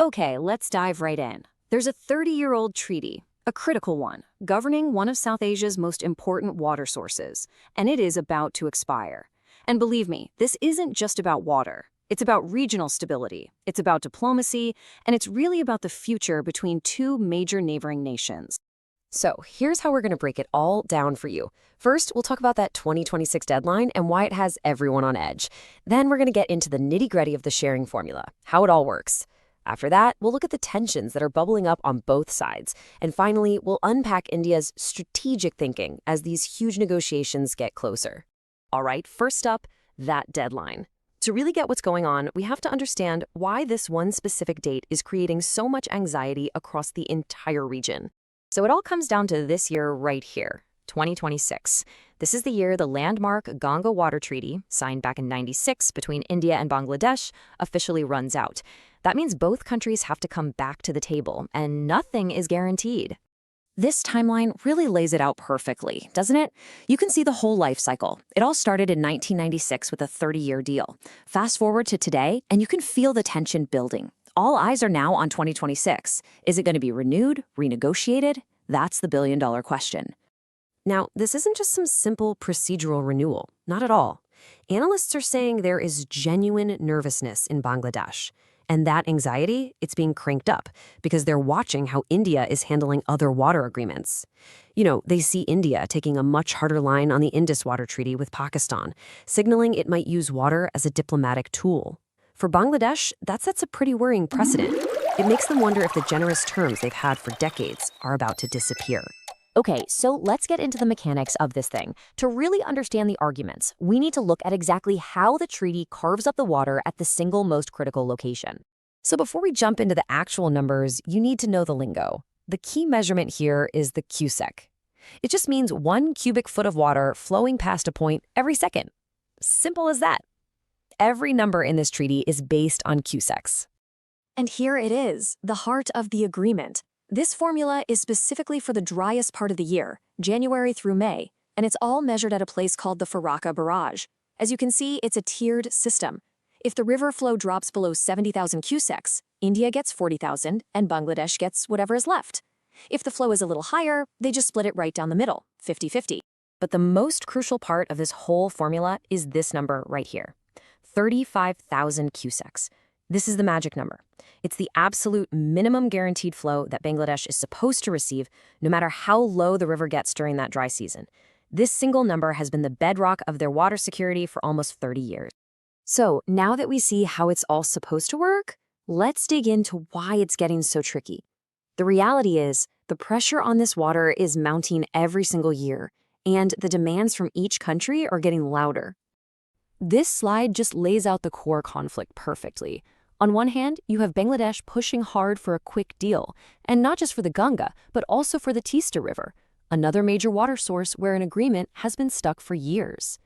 Okay, let's dive right in. There's a 30-year-old treaty, a critical one, governing one of South Asia's most important water sources, and it is about to expire. And believe me, this isn't just about water. It's about regional stability, it's about diplomacy, and it's really about the future between two major neighboring nations. So here's how we're going to break it all down for you. First, we'll talk about that 2026 deadline and why it has everyone on edge. Then we're going to get into the nitty-gritty of the sharing formula, how it all works. After that, we'll look at the tensions that are bubbling up on both sides. And finally, we'll unpack India's strategic thinking as these huge negotiations get closer. All right, first up, that deadline. To really get what's going on, we have to understand why this one specific date is creating so much anxiety across the entire region. So it all comes down to this year right here, 2026. This is the year the landmark Ganga Water Treaty, signed back in '96 between India and Bangladesh, officially runs out. That means both countries have to come back to the table, and nothing is guaranteed. This timeline really lays it out perfectly, doesn't it? You can see the whole life cycle. It all started in 1996 with a 30-year deal. Fast forward to today, and you can feel the tension building. All eyes are now on 2026. Is it going to be renewed, renegotiated? That's the billion-dollar question. Now, this isn't just some simple procedural renewal, not at all. Analysts are saying there is genuine nervousness in Bangladesh. And that anxiety, it's being cranked up because they're watching how India is handling other water agreements. They see India taking a much harder line on the Indus Water Treaty with Pakistan, signaling it might use water as a diplomatic tool. For Bangladesh, that sets a pretty worrying precedent. It makes them wonder if the generous terms they've had for decades are about to disappear. Okay, so let's get into the mechanics of this thing. To really understand the arguments, we need to look at exactly how the treaty carves up the water at the single most critical location. So before we jump into the actual numbers, you need to know the lingo. The key measurement here is the cubic. It just means 1 cubic foot of water flowing past a point every second. Simple as that. Every number in this treaty is based on cubics. And here it is, the heart of the agreement. This formula is specifically for the driest part of the year, January through May, and it's all measured at a place called the Farakka Barrage. As you can see, it's a tiered system. If the river flow drops below 70,000 cubics, India gets 40,000 and Bangladesh gets whatever is left. If the flow is a little higher, they just split it right down the middle, 50-50. But the most crucial part of this whole formula is this number right here, 35,000 cubics. This is the magic number. It's the absolute minimum guaranteed flow that Bangladesh is supposed to receive, no matter how low the river gets during that dry season. This single number has been the bedrock of their water security for almost 30 years. So now that we see how it's all supposed to work, let's dig into why it's getting so tricky. The reality is, the pressure on this water is mounting every single year, and the demands from each country are getting louder. This slide just lays out the core conflict perfectly. On one hand, you have Bangladesh pushing hard for a quick deal, and not just for the Ganga, but also for the Teesta River, another major water source where an agreement has been stuck for years.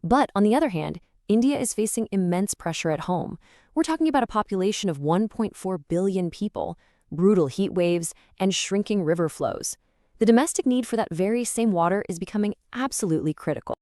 But on the other hand, India is facing immense pressure at home. We're talking about a population of 1.4 billion people, brutal heat waves, and shrinking river flows. The domestic need for that very same water is becoming absolutely critical.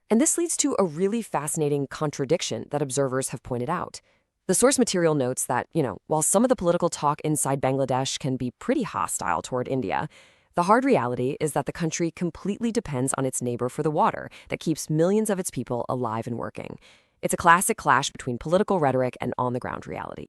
And this leads to a really fascinating contradiction that observers have pointed out. The source material notes that, while some of the political talk inside Bangladesh can be pretty hostile toward India, the hard reality is that the country completely depends on its neighbor for the water that keeps millions of its people alive and working. It's a classic clash between political rhetoric and on-the-ground reality.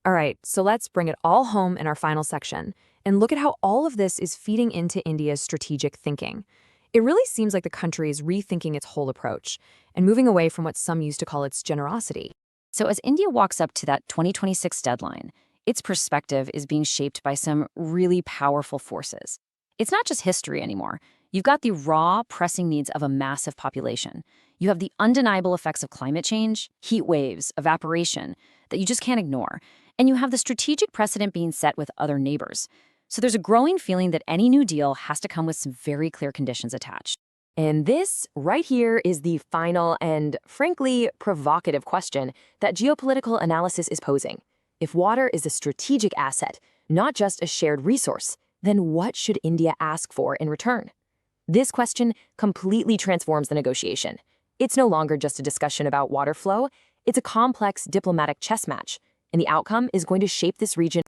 All right, so let's bring it all home in our final section and look at how all of this is feeding into India's strategic thinking. It really seems like the country is rethinking its whole approach and moving away from what some used to call its generosity. So as India walks up to that 2026 deadline, its perspective is being shaped by some really powerful forces. It's not just history anymore. You've got the raw, pressing needs of a massive population. You have the undeniable effects of climate change, heat waves, evaporation, that you just can't ignore. And you have the strategic precedent being set with other neighbors. So there's a growing feeling that any new deal has to come with some very clear conditions attached. And this right here is the final and, frankly, provocative question that geopolitical analysis is posing. If water is a strategic asset, not just a shared resource, then what should India ask for in return? This question completely transforms the negotiation. It's no longer just a discussion about water flow, it's a complex diplomatic chess match, and the outcome is going to shape this region